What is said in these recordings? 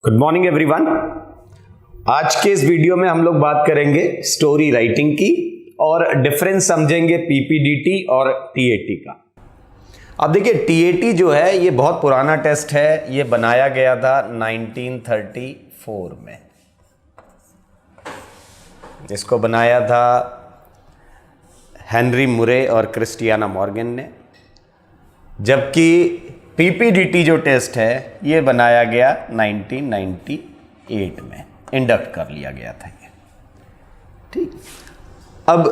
Good morning everyone. आज के इस वीडियो में हम लोग बात करेंगे स्टोरी राइटिंग की और डिफरेंस समझेंगे पीपीडीटी और टीएटी का। अब देखिए, टीएटी जो है ये बहुत पुराना टेस्ट है। ये बनाया गया था 1934 में। इसको बनाया था हेनरी मुरे और क्रिस्टियाना मॉर्गन ने, जबकि पीपीडीटी जो टेस्ट है ये बनाया गया 1998 में, इंडक्ट कर लिया गया था ये। ठीक, अब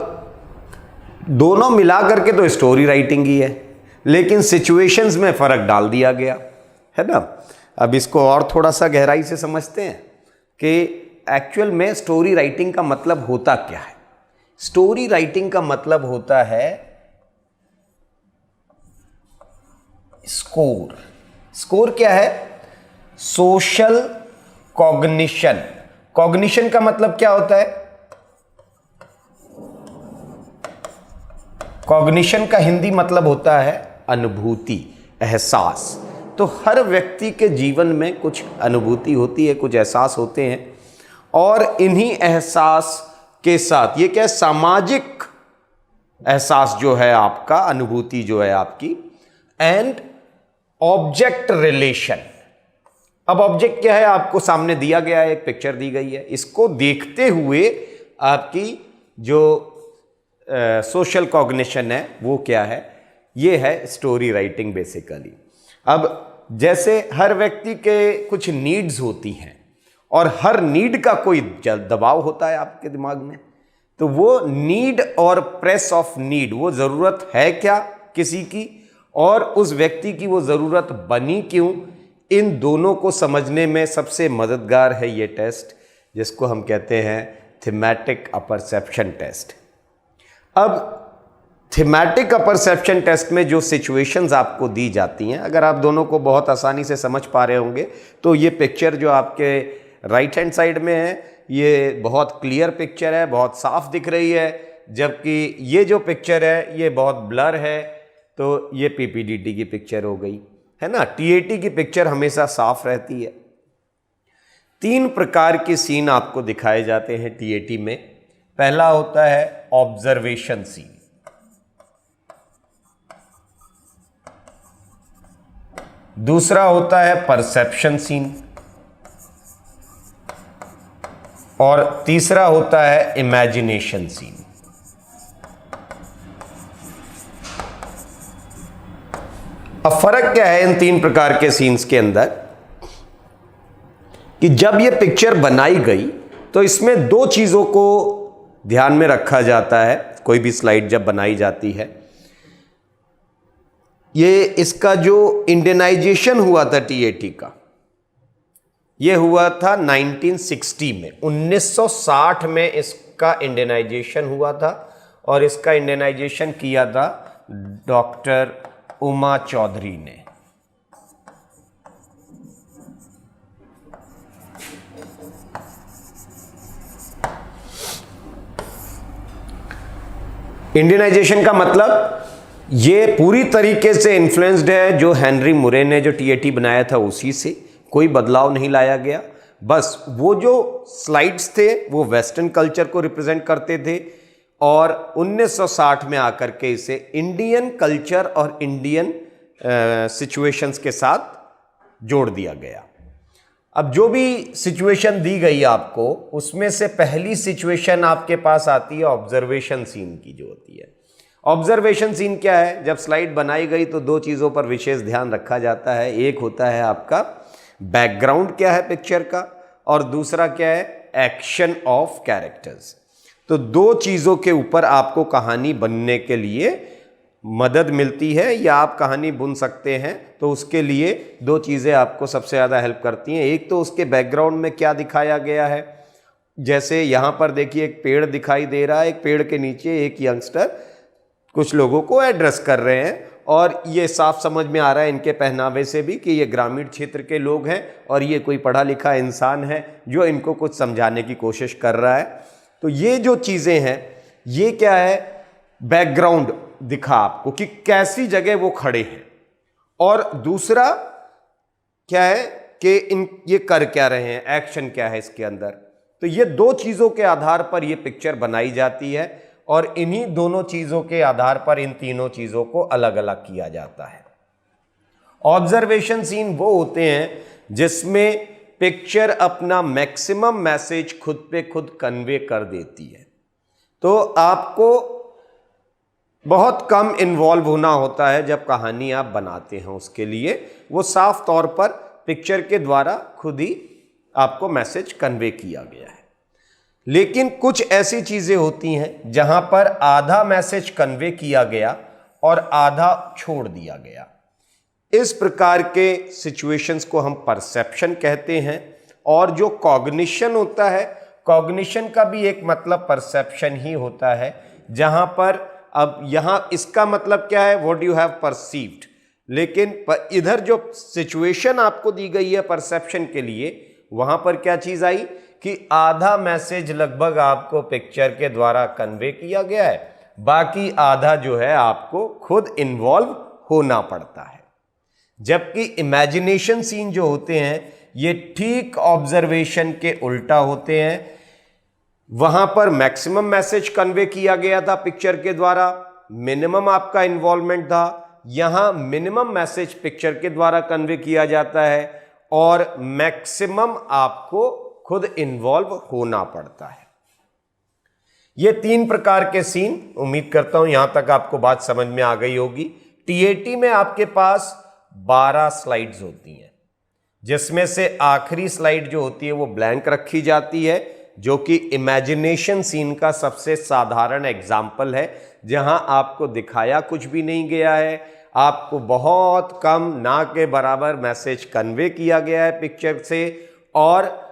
दोनों मिला करके तो स्टोरी राइटिंग ही है, लेकिन सिचुएशंस में फ़र्क डाल दिया गया है ना। अब इसको और थोड़ा सा गहराई से समझते हैं कि एक्चुअल में स्टोरी राइटिंग का मतलब होता क्या है। स्टोरी राइटिंग का मतलब होता है स्कोर। स्कोर क्या है? Social cognition. कॉग्निशन का मतलब क्या होता है? कॉग्निशन का हिंदी मतलब होता है अनुभूति, एहसास। तो हर व्यक्ति के जीवन में कुछ अनुभूति होती है, कुछ एहसास होते हैं, और इन्हीं एहसास के साथ ये क्या है, सामाजिक एहसास जो है आपका, अनुभूति जो है आपकी, एंड ऑब्जेक्ट रिलेशन। अब ऑब्जेक्ट क्या है? आपको सामने दिया गया है, एक पिक्चर दी गई है, इसको देखते हुए आपकी जो सोशल कॉग्निशन है वो क्या है? ये है स्टोरी राइटिंग बेसिकली। अब जैसे हर व्यक्ति के कुछ नीड्स होती हैं और हर नीड का कोई दबाव होता है आपके दिमाग में, तो वो नीड और प्रेस ऑफ नीड, वो ज़रूरत है क्या किसी की और उस व्यक्ति की वो ज़रूरत बनी क्यों, इन दोनों को समझने में सबसे मददगार है ये टेस्ट, जिसको हम कहते हैं थीमेटिक अपरसेप्शन टेस्ट। अब थीमेटिक अपरसेप्शन टेस्ट में जो सिचुएशंस आपको दी जाती हैं, अगर आप दोनों को बहुत आसानी से समझ पा रहे होंगे तो ये पिक्चर जो आपके राइट हैंड साइड में है ये बहुत क्लियर पिक्चर है, बहुत साफ दिख रही है, जबकि ये जो पिक्चर है ये बहुत ब्लर है। तो ये पीपीडीटी की पिक्चर हो गई, है ना। टीएटी की पिक्चर हमेशा साफ रहती है। 3 प्रकार के सीन आपको दिखाए जाते हैं टीएटी में। पहला होता है ऑब्जर्वेशन सीन, दूसरा होता है परसेप्शन सीन, और तीसरा होता है इमेजिनेशन सीन। अब फर्क क्या है इन 3 प्रकार के सीन्स के अंदर, कि जब ये पिक्चर बनाई गई तो इसमें 2 चीज़ों को ध्यान में रखा जाता है। कोई भी स्लाइड जब बनाई जाती है, ये इसका जो इंडियनाइजेशन हुआ था टीएटी का, ये हुआ था 1960 में। 1960 में इसका इंडियनाइजेशन हुआ था और इसका इंडियनाइजेशन किया था डॉक्टर उमा चौधरी ने। इंडियनाइजेशन का मतलब ये पूरी तरीके से इन्फ्लुएंस्ड है जो हेनरी मुरे ने जो टीएटी बनाया था उसी से, कोई बदलाव नहीं लाया गया। बस वो जो स्लाइड्स थे वो वेस्टर्न कल्चर को रिप्रेजेंट करते थे और 1960 में आकर के इसे इंडियन कल्चर और इंडियन सिचुएशंस के साथ जोड़ दिया गया। अब जो भी सिचुएशन दी गई आपको, उसमें से पहली सिचुएशन आपके पास आती है ऑब्जर्वेशन सीन की, जो होती है। ऑब्जर्वेशन सीन क्या है? जब स्लाइड बनाई गई तो 2 चीज़ों पर विशेष ध्यान रखा जाता है। एक होता है आपका बैकग्राउंड क्या है पिक्चर का, और दूसरा क्या है, एक्शन ऑफ कैरेक्टर्स। तो 2 चीज़ों के ऊपर आपको कहानी बनने के लिए मदद मिलती है, या आप कहानी बुन सकते हैं। तो उसके लिए 2 चीज़ें आपको सबसे ज़्यादा हेल्प करती हैं। एक तो उसके बैकग्राउंड में क्या दिखाया गया है, जैसे यहाँ पर देखिए एक पेड़ दिखाई दे रहा है, एक पेड़ के नीचे एक यंगस्टर कुछ लोगों को एड्रेस कर रहे हैं, और ये साफ समझ में आ रहा है इनके पहनावे से भी कि ये ग्रामीण क्षेत्र के लोग हैं और ये कोई पढ़ा लिखा इंसान है जो इनको कुछ समझाने की कोशिश कर रहा है। तो ये जो चीज़ें हैं, ये क्या है, बैकग्राउंड दिखा आपको कि कैसी जगह वो खड़े हैं। और दूसरा क्या है, कि ये कर क्या रहे हैं, एक्शन क्या है इसके अंदर। तो ये दो चीज़ों के आधार पर ये पिक्चर बनाई जाती है और इन्हीं दोनों चीज़ों के आधार पर इन तीनों चीज़ों को अलग अलग किया जाता है। ऑब्जर्वेशन सीन वो होते हैं जिसमें पिक्चर अपना मैक्सिमम मैसेज खुद पे खुद कन्वे कर देती है। तो आपको बहुत कम इन्वॉल्व होना होता है जब कहानी आप बनाते हैं, उसके लिए वो साफ तौर पर पिक्चर के द्वारा खुद ही आपको मैसेज कन्वे किया गया है। लेकिन कुछ ऐसी चीज़ें होती हैं जहां पर आधा मैसेज कन्वे किया गया और आधा छोड़ दिया गया। इस प्रकार के सिचुएशंस को हम परसेप्शन कहते हैं। और जो कॉग्निशन होता है, कॉग्निशन का भी एक मतलब परसेप्शन ही होता है, जहां पर अब यहां इसका मतलब क्या है, व्हाट यू हैव परसीव्ड। लेकिन इधर जो सिचुएशन आपको दी गई है परसेप्शन के लिए, वहां पर क्या चीज आई कि आधा मैसेज लगभग आपको पिक्चर के द्वारा कन्वे किया गया है, बाकी आधा जो है आपको खुद इन्वॉल्व होना पड़ता है। जबकि इमेजिनेशन सीन जो होते हैं ये ठीक ऑब्जर्वेशन के उल्टा होते हैं। वहां पर मैक्सिमम मैसेज कन्वे किया गया था पिक्चर के द्वारा, मिनिमम आपका इन्वॉल्वमेंट था। यहां मिनिमम मैसेज पिक्चर के द्वारा कन्वे किया जाता है और मैक्सिमम आपको खुद इन्वॉल्व होना पड़ता है। ये तीन प्रकार के सीन, उम्मीद करता हूं यहां तक आपको बात समझ में आ गई होगी। टीएटी में आपके पास 12 स्लाइड्स होती हैं, जिसमें से आखिरी स्लाइड जो होती है वो ब्लैंक रखी जाती है, जो कि इमेजिनेशन सीन का सबसे साधारण एग्जाम्पल है, जहां आपको दिखाया कुछ भी नहीं गया है, आपको बहुत कम ना के बराबर मैसेज कन्वे किया गया है पिक्चर से, और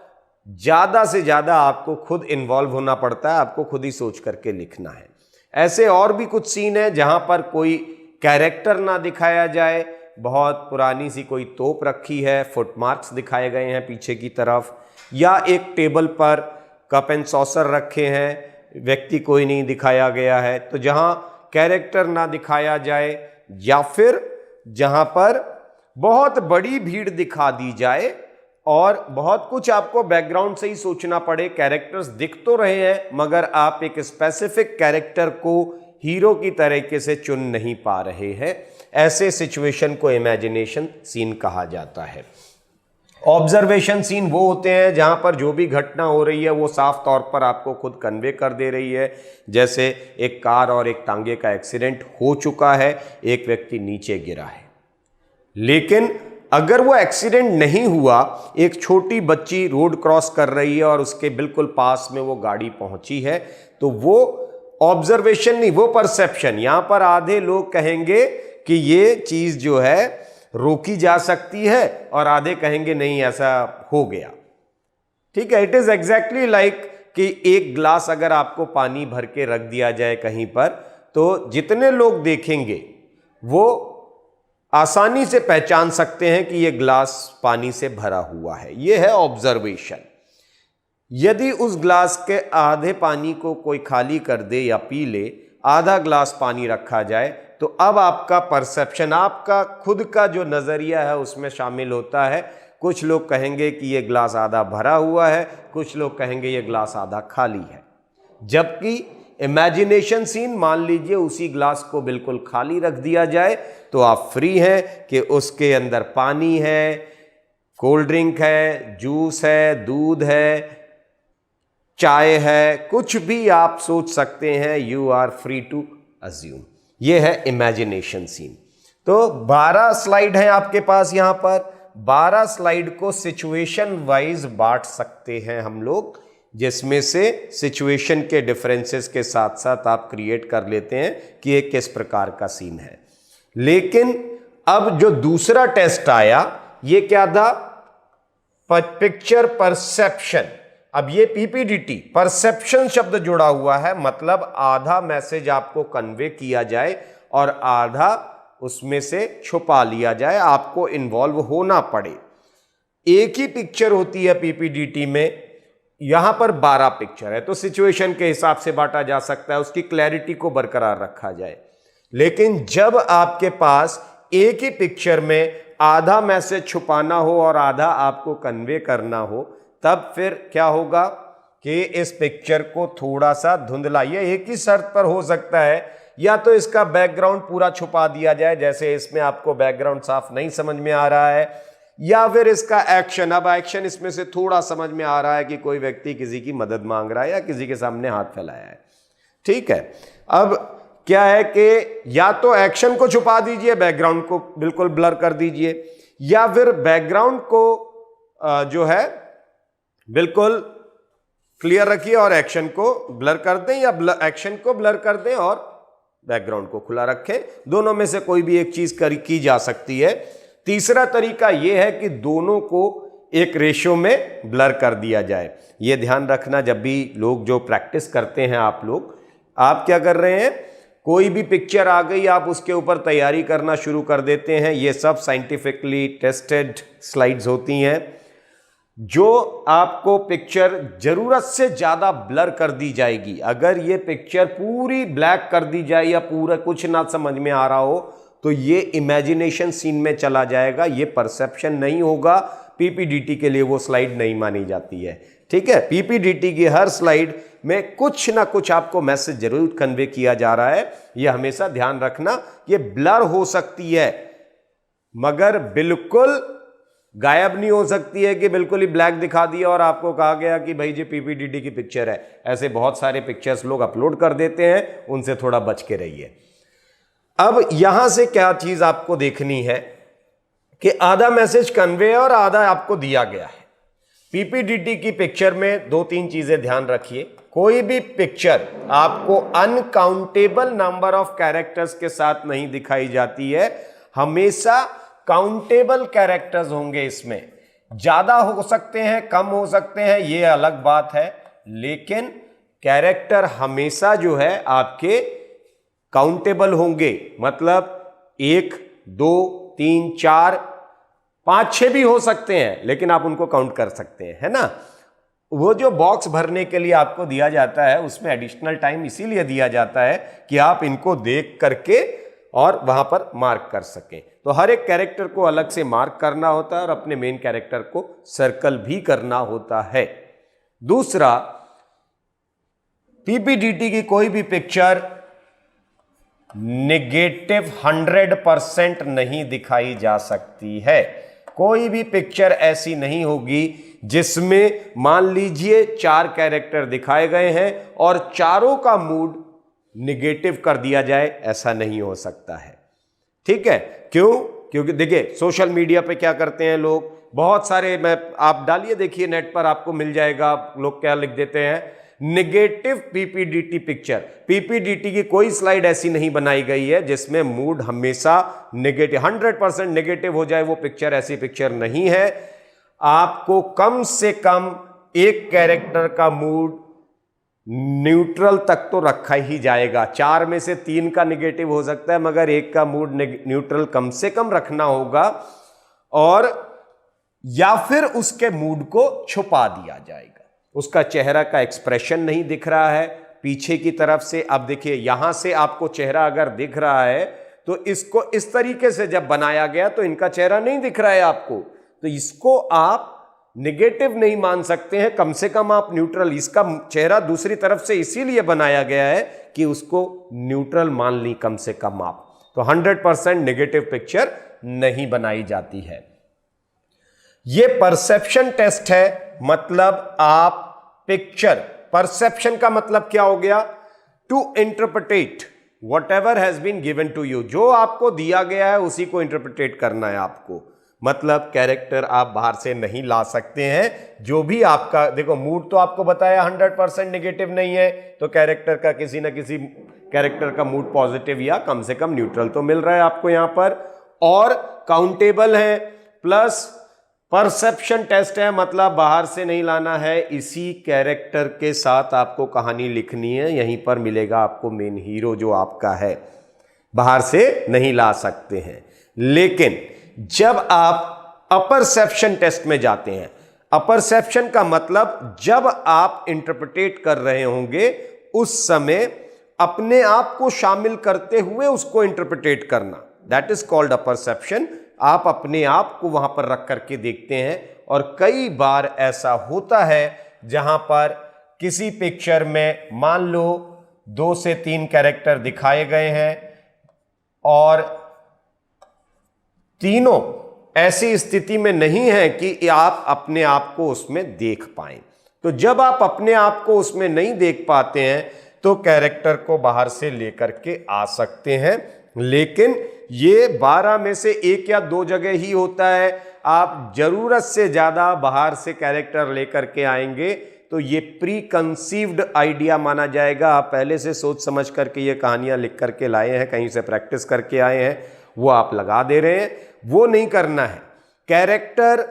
ज़्यादा से ज़्यादा आपको खुद इन्वॉल्व होना पड़ता है, आपको खुद ही सोच करके लिखना है। ऐसे और भी कुछ सीन है जहां पर कोई कैरेक्टर ना दिखाया जाए, बहुत पुरानी सी कोई तोप रखी है, फुटमार्क्स दिखाए गए हैं पीछे की तरफ, या एक टेबल पर कप एंड सॉसर रखे हैं, व्यक्ति कोई नहीं दिखाया गया है। तो जहां कैरेक्टर ना दिखाया जाए या फिर जहां पर बहुत बड़ी भीड़ दिखा दी जाए और बहुत कुछ आपको बैकग्राउंड से ही सोचना पड़े, कैरेक्टर्स दिख तो रहे हैं मगर आप एक स्पेसिफिक कैरेक्टर को हीरो की तरीके से चुन नहीं पा रहे हैं, ऐसे सिचुएशन को इमेजिनेशन सीन कहा जाता है। ऑब्जर्वेशन सीन वो होते हैं जहां पर जो भी घटना हो रही है वो साफ तौर पर आपको खुद कन्वे कर दे रही है। जैसे एक कार और एक टांगे का एक्सीडेंट हो चुका है, एक व्यक्ति नीचे गिरा है, लेकिन अगर वो एक्सीडेंट नहीं हुआ, एक छोटी बच्ची रोड क्रॉस कर रही है और उसके बिल्कुल पास में वो गाड़ी पहुंची है, तो वो ऑब्जर्वेशन नहीं, वो परसेप्शन। यहां पर आधे लोग कहेंगे कि ये चीज जो है रोकी जा सकती है और आधे कहेंगे नहीं ऐसा हो गया। ठीक है, इट इज एग्जैक्टली लाइक कि एक ग्लास अगर आपको पानी भर के रख दिया जाए कहीं पर, तो जितने लोग देखेंगे वो आसानी से पहचान सकते हैं कि यह ग्लास पानी से भरा हुआ है। यह है ऑब्जर्वेशन। यदि उस ग्लास के आधे पानी को कोई खाली कर दे या पी ले, आधा ग्लास पानी रखा जाए, तो अब आपका परसेप्शन, आपका खुद का जो नजरिया है उसमें शामिल होता है। कुछ लोग कहेंगे कि यह ग्लास आधा भरा हुआ है, कुछ लोग कहेंगे यह ग्लास आधा खाली है। जबकि इमेजिनेशन सीन, मान लीजिए उसी ग्लास को बिल्कुल खाली रख दिया जाए, तो आप फ्री हैं कि उसके अंदर पानी है, कोल्ड ड्रिंक है, जूस है, दूध है, चाय है, कुछ भी आप सोच सकते हैं। You are free to assume. ये है इमेजिनेशन सीन। तो 12 स्लाइड हैं आपके पास। यहां पर 12 स्लाइड को सिचुएशन वाइज बांट सकते हैं हम लोग, जिसमें से सिचुएशन के डिफरेंसेस के साथ साथ आप क्रिएट कर लेते हैं कि ये किस प्रकार का सीन है। लेकिन अब जो दूसरा टेस्ट आया, ये क्या था? Picture perception. अब ये पीपीडीटी, परसेप्शन शब्द जुड़ा हुआ है, मतलब आधा मैसेज आपको कन्वे किया जाए और आधा उसमें से छुपा लिया जाए, आपको इन्वॉल्व होना पड़े। एक ही पिक्चर होती है पीपीडीटी में, यहां पर 12 पिक्चर है, तो सिचुएशन के हिसाब से बांटा जा सकता है, उसकी क्लैरिटी को बरकरार रखा जाए। लेकिन जब आपके पास एक ही पिक्चर में आधा मैसेज छुपाना हो और आधा आपको कन्वे करना हो, तब फिर क्या होगा कि इस पिक्चर को थोड़ा सा धुंधला, ये एक ही शर्त पर हो सकता है, या तो इसका बैकग्राउंड पूरा छुपा दिया जाए, जैसे इसमें आपको बैकग्राउंड साफ नहीं समझ में आ रहा है, या फिर इसका एक्शन, अब एक्शन इसमें से थोड़ा समझ में आ रहा है कि कोई व्यक्ति किसी की मदद मांग रहा है या किसी के सामने हाथ फैलाया है। ठीक है, अब क्या है कि या तो एक्शन को छुपा दीजिए, बैकग्राउंड को बिल्कुल ब्लर कर दीजिए, या फिर बैकग्राउंड को जो है बिल्कुल क्लियर रखिए और एक्शन को ब्लर कर दें, या एक्शन को ब्लर कर दें और बैकग्राउंड को खुला रखें। दोनों में से कोई भी एक चीज की जा सकती है। तीसरा तरीका यह है कि दोनों को एक रेशियो में ब्लर कर दिया जाए। यह ध्यान रखना, जब भी लोग जो प्रैक्टिस करते हैं आप लोग, आप क्या कर रहे हैं, कोई भी पिक्चर आ गई आप उसके ऊपर तैयारी करना शुरू कर देते हैं। ये सब साइंटिफिकली टेस्टेड स्लाइड्स होती हैं। जो आपको पिक्चर जरूरत से ज्यादा ब्लर कर दी जाएगी, अगर ये पिक्चर पूरी ब्लैक कर दी जाए या पूरा कुछ ना समझ में आ रहा हो, तो ये इमेजिनेशन सीन में चला जाएगा, ये परसेप्शन नहीं होगा। पीपीडीटी के लिए वो स्लाइड नहीं मानी जाती है। ठीक है, पीपीडीटी की हर स्लाइड में कुछ ना कुछ आपको मैसेज जरूर कन्वे किया जा रहा है। यह हमेशा ध्यान रखना। ये ब्लर हो सकती है मगर बिल्कुल गायब नहीं हो सकती है कि बिल्कुल ही ब्लैक दिखा दिया और आपको कहा गया कि भाई जी पीपीडीटी की पिक्चर है। ऐसे बहुत सारे पिक्चर्स लोग अपलोड कर देते हैं, उनसे थोड़ा बच के रहिए। अब यहां से क्या चीज आपको देखनी है कि आधा मैसेज कन्वे और आधा आपको दिया गया है। पीपीडीटी की पिक्चर में 2-3 चीजें ध्यान रखिए। कोई भी पिक्चर आपको अनकाउंटेबल नंबर ऑफ कैरेक्टर्स के साथ नहीं दिखाई जाती है, हमेशा काउंटेबल कैरेक्टर्स होंगे। इसमें ज्यादा हो सकते हैं, कम हो सकते हैं, यह अलग बात है, लेकिन कैरेक्टर हमेशा जो है आपके काउंटेबल होंगे। मतलब 1, 2, 3, 4, 5, 6 भी हो सकते हैं, लेकिन आप उनको काउंट कर सकते हैं, है ना। वो जो बॉक्स भरने के लिए आपको दिया जाता है, उसमें एडिशनल टाइम इसीलिए दिया जाता है कि आप इनको देख करके और वहां पर मार्क कर सकें। तो हर एक कैरेक्टर को अलग से मार्क करना होता है और अपने मेन कैरेक्टर को सर्कल भी करना होता है। दूसरा, पीपीडीटी की कोई भी पिक्चर नेगेटिव 100% नहीं दिखाई जा सकती है। कोई भी पिक्चर ऐसी नहीं होगी जिसमें मान लीजिए 4 कैरेक्टर दिखाए गए हैं और चारों का मूड निगेटिव कर दिया जाए, ऐसा नहीं हो सकता है। ठीक है, क्यों? क्योंकि देखिए सोशल मीडिया पे क्या करते हैं लोग, बहुत सारे, मैं आप डालिए देखिए नेट पर आपको मिल जाएगा, लोग क्या लिख देते हैं, निगेटिव पीपीडीटी पिक्चर। पीपीडीटी की कोई स्लाइड ऐसी नहीं बनाई गई है जिसमें मूड हमेशा नेगेटिव 100% नेगेटिव हो जाए। वो पिक्चर ऐसी पिक्चर नहीं है। आपको कम से कम एक कैरेक्टर का मूड न्यूट्रल तक तो रखा ही जाएगा। 4 में से 3 का निगेटिव हो सकता है, मगर एक का मूड न्यूट्रल कम से कम रखना होगा, और या फिर उसके मूड को छुपा दिया जाएगा। उसका चेहरा का एक्सप्रेशन नहीं दिख रहा है पीछे की तरफ से। अब देखिए यहां से आपको चेहरा अगर दिख रहा है तो इसको इस तरीके से जब बनाया गया तो इनका चेहरा नहीं दिख रहा है आपको, तो इसको आप नेगेटिव नहीं मान सकते हैं। कम से कम आप न्यूट्रल, इसका चेहरा दूसरी तरफ से इसीलिए बनाया गया है कि उसको न्यूट्रल मान ली कम से कम आप। तो 100% नेगेटिव पिक्चर नहीं बनाई जाती है। यह परसेप्शन टेस्ट है, मतलब आप पिक्चर, परसेप्शन का मतलब क्या हो गया, to interpret whatever has been given to you. जो आपको दिया गया है उसी को इंटरप्रेट करना है आपको। मतलब कैरेक्टर आप बाहर से नहीं ला सकते हैं। जो भी आपका, देखो मूड तो आपको बताया 100% नेगेटिव नहीं है, तो कैरेक्टर का किसी ना किसी कैरेक्टर का मूड पॉजिटिव या कम से कम न्यूट्रल तो मिल रहा है आपको यहां पर, और काउंटेबल है, प्लस परसेप्शन टेस्ट है, मतलब बाहर से नहीं लाना है, इसी कैरेक्टर के साथ आपको कहानी लिखनी है। यहीं पर मिलेगा आपको मेन हीरो जो आपका है, बाहर से नहीं ला सकते हैं। लेकिन जब आप अपरसेप्शन टेस्ट में जाते हैं, अपरसेप्शन का मतलब जब आप इंटरप्रेट कर रहे होंगे उस समय अपने आप को शामिल करते हुए उसको इंटरप्रेट करना, दैट इज कॉल्ड अपरसेप्शन आप अपने आप को वहां पर रख करके देखते हैं। और कई बार ऐसा होता है जहां पर किसी पिक्चर में मान लो 2 से 3 कैरेक्टर दिखाए गए हैं और तीनों ऐसी स्थिति में नहीं है कि आप अपने आप को उसमें देख पाएं। तो जब आप अपने आप को उसमें नहीं देख पाते हैं तो कैरेक्टर को बाहर से लेकर के आ सकते हैं, लेकिन ये 12 में से 1 या 2 जगह ही होता है। आप जरूरत से ज्यादा बाहर से कैरेक्टर लेकर के आएंगे तो ये प्री कंसीव्ड आइडिया माना जाएगा। आप पहले से सोच समझ करके ये कहानियां लिख करके लाए हैं, कहीं से प्रैक्टिस करके आए हैं, वो आप लगा दे रहे हैं। वो नहीं करना है। कैरेक्टर,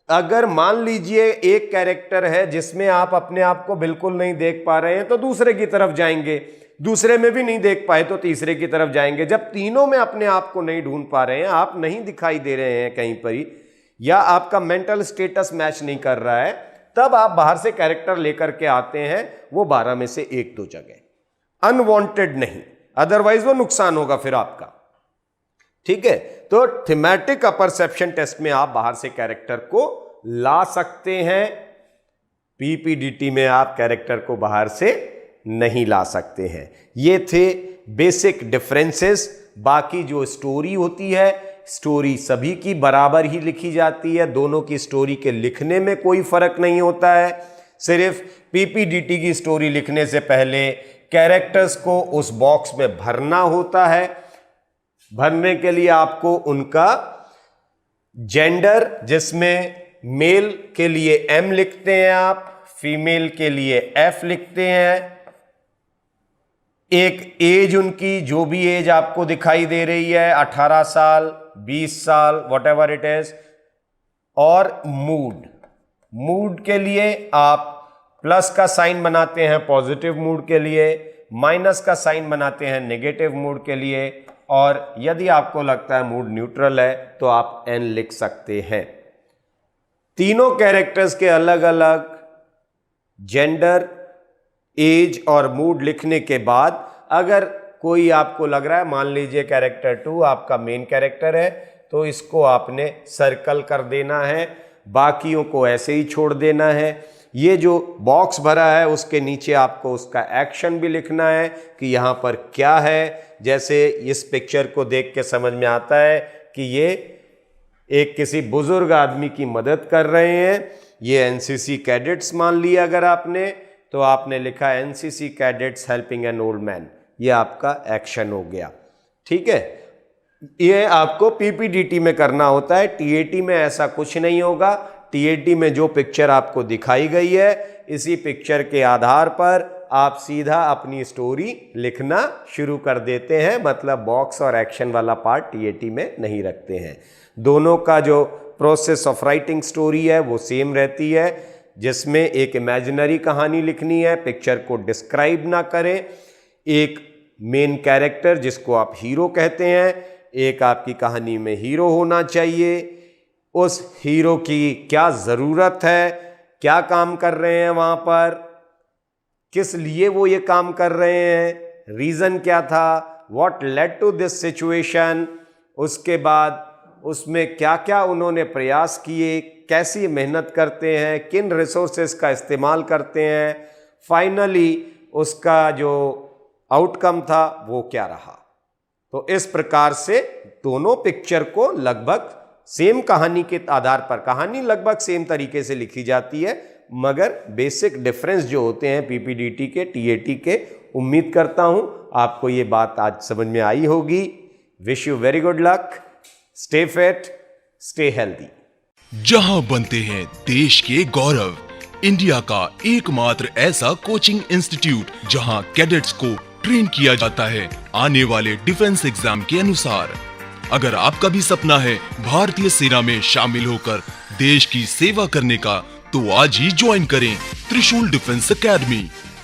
अगर मान लीजिए एक कैरेक्टर है जिसमें आप अपने आप को बिल्कुल नहीं देख पा रहे हैं तो दूसरे की तरफ जाएंगे, दूसरे में भी नहीं देख पाए तो तीसरे की तरफ जाएंगे। जब तीनों में अपने आप को नहीं ढूंढ पा रहे हैं, आप नहीं दिखाई दे रहे हैं कहीं पर ही, या आपका मेंटल स्टेटस मैच नहीं कर रहा है, तब आप बाहर से कैरेक्टर लेकर के आते हैं। वो 12 में से 1-2 जगह, अनवांटेड नहीं, अदरवाइज वो नुकसान होगा फिर आपका। ठीक है, तो थीमेटिक अपरसेप्शन टेस्ट में आप बाहर से कैरेक्टर को ला सकते हैं। पीपीडीटी में आप कैरेक्टर को बाहर से नहीं ला सकते हैं। ये थे बेसिक डिफरेंसेस। बाकी जो स्टोरी होती है, स्टोरी सभी की बराबर ही लिखी जाती है, दोनों की स्टोरी के लिखने में कोई फर्क नहीं होता है। सिर्फ पीपीडीटी की स्टोरी लिखने से पहले कैरेक्टर्स को उस बॉक्स में भरना होता है। भरने के लिए आपको उनका जेंडर, जिसमें मेल के लिए M लिखते हैं आप, फीमेल के लिए F लिखते हैं, एक एज उनकी, जो भी एज आपको दिखाई दे रही है, 18 साल, 20 साल, व्हाटएवर इट इज, और मूड के लिए आप प्लस का साइन बनाते हैं पॉजिटिव मूड के लिए, माइनस का साइन बनाते हैं नेगेटिव मूड के लिए, और यदि आपको लगता है मूड न्यूट्रल है तो आप N लिख सकते हैं। तीनों कैरेक्टर्स के अलग अलग जेंडर, एज और मूड लिखने के बाद अगर कोई आपको लग रहा है, मान लीजिए कैरेक्टर 2 आपका मेन कैरेक्टर है, तो इसको आपने सर्कल कर देना है, बाकियों को ऐसे ही छोड़ देना है। ये जो बॉक्स भरा है उसके नीचे आपको उसका एक्शन भी लिखना है कि यहाँ पर क्या है। जैसे इस पिक्चर को देख के समझ में आता है कि ये एक किसी बुजुर्ग आदमी की मदद कर रहे हैं। ये एनसीसी कैडेट्स मान लिया अगर आपने, तो आपने लिखा NCC cadets helping an old man, ये आपका एक्शन हो गया। ठीक है, ये आपको पीपीडीटी में करना होता है, टीएटी में ऐसा कुछ नहीं होगा। टीएटी में जो पिक्चर आपको दिखाई गई है, इसी पिक्चर के आधार पर आप सीधा अपनी स्टोरी लिखना शुरू कर देते हैं, मतलब बॉक्स और एक्शन वाला पार्ट टीएटी में नहीं रखते हैं। दोनों का जो प्रोसेस ऑफ राइटिंग स्टोरी है वो सेम रहती है, जिसमें एक इमेजिनरी कहानी लिखनी है, पिक्चर को डिस्क्राइब ना करें, एक मेन कैरेक्टर जिसको आप हीरो कहते हैं, एक आपकी कहानी में हीरो होना चाहिए, उस हीरो की क्या ज़रूरत है, क्या काम कर रहे हैं वहाँ पर, किस लिए वो ये काम कर रहे हैं, रीज़न क्या था, what led to this situation, उसके बाद उसमें क्या क्या उन्होंने प्रयास किए, कैसी मेहनत करते हैं, किन रिसोर्सेस का इस्तेमाल करते हैं, फाइनली उसका जो आउटकम था वो क्या रहा। तो इस प्रकार से दोनों पिक्चर को लगभग सेम कहानी के आधार पर, कहानी लगभग सेम तरीके से लिखी जाती है, मगर बेसिक डिफरेंस जो होते हैं पीपीडीटी के, टीएटी के, उम्मीद करता हूं आपको ये बात आज समझ में आई होगी। Wish you very good luck, stay fit, stay healthy. जहां बनते हैं देश के गौरव, इंडिया का एकमात्र ऐसा कोचिंग इंस्टीट्यूट जहां कैडेट्स को ट्रेन किया जाता है आने वाले डिफेंस एग्जाम के अनुसार। अगर आपका भी सपना है भारतीय सेना में शामिल होकर देश की सेवा करने का, तो आज ही ज्वाइन करें त्रिशूल डिफेंस एकेडमी।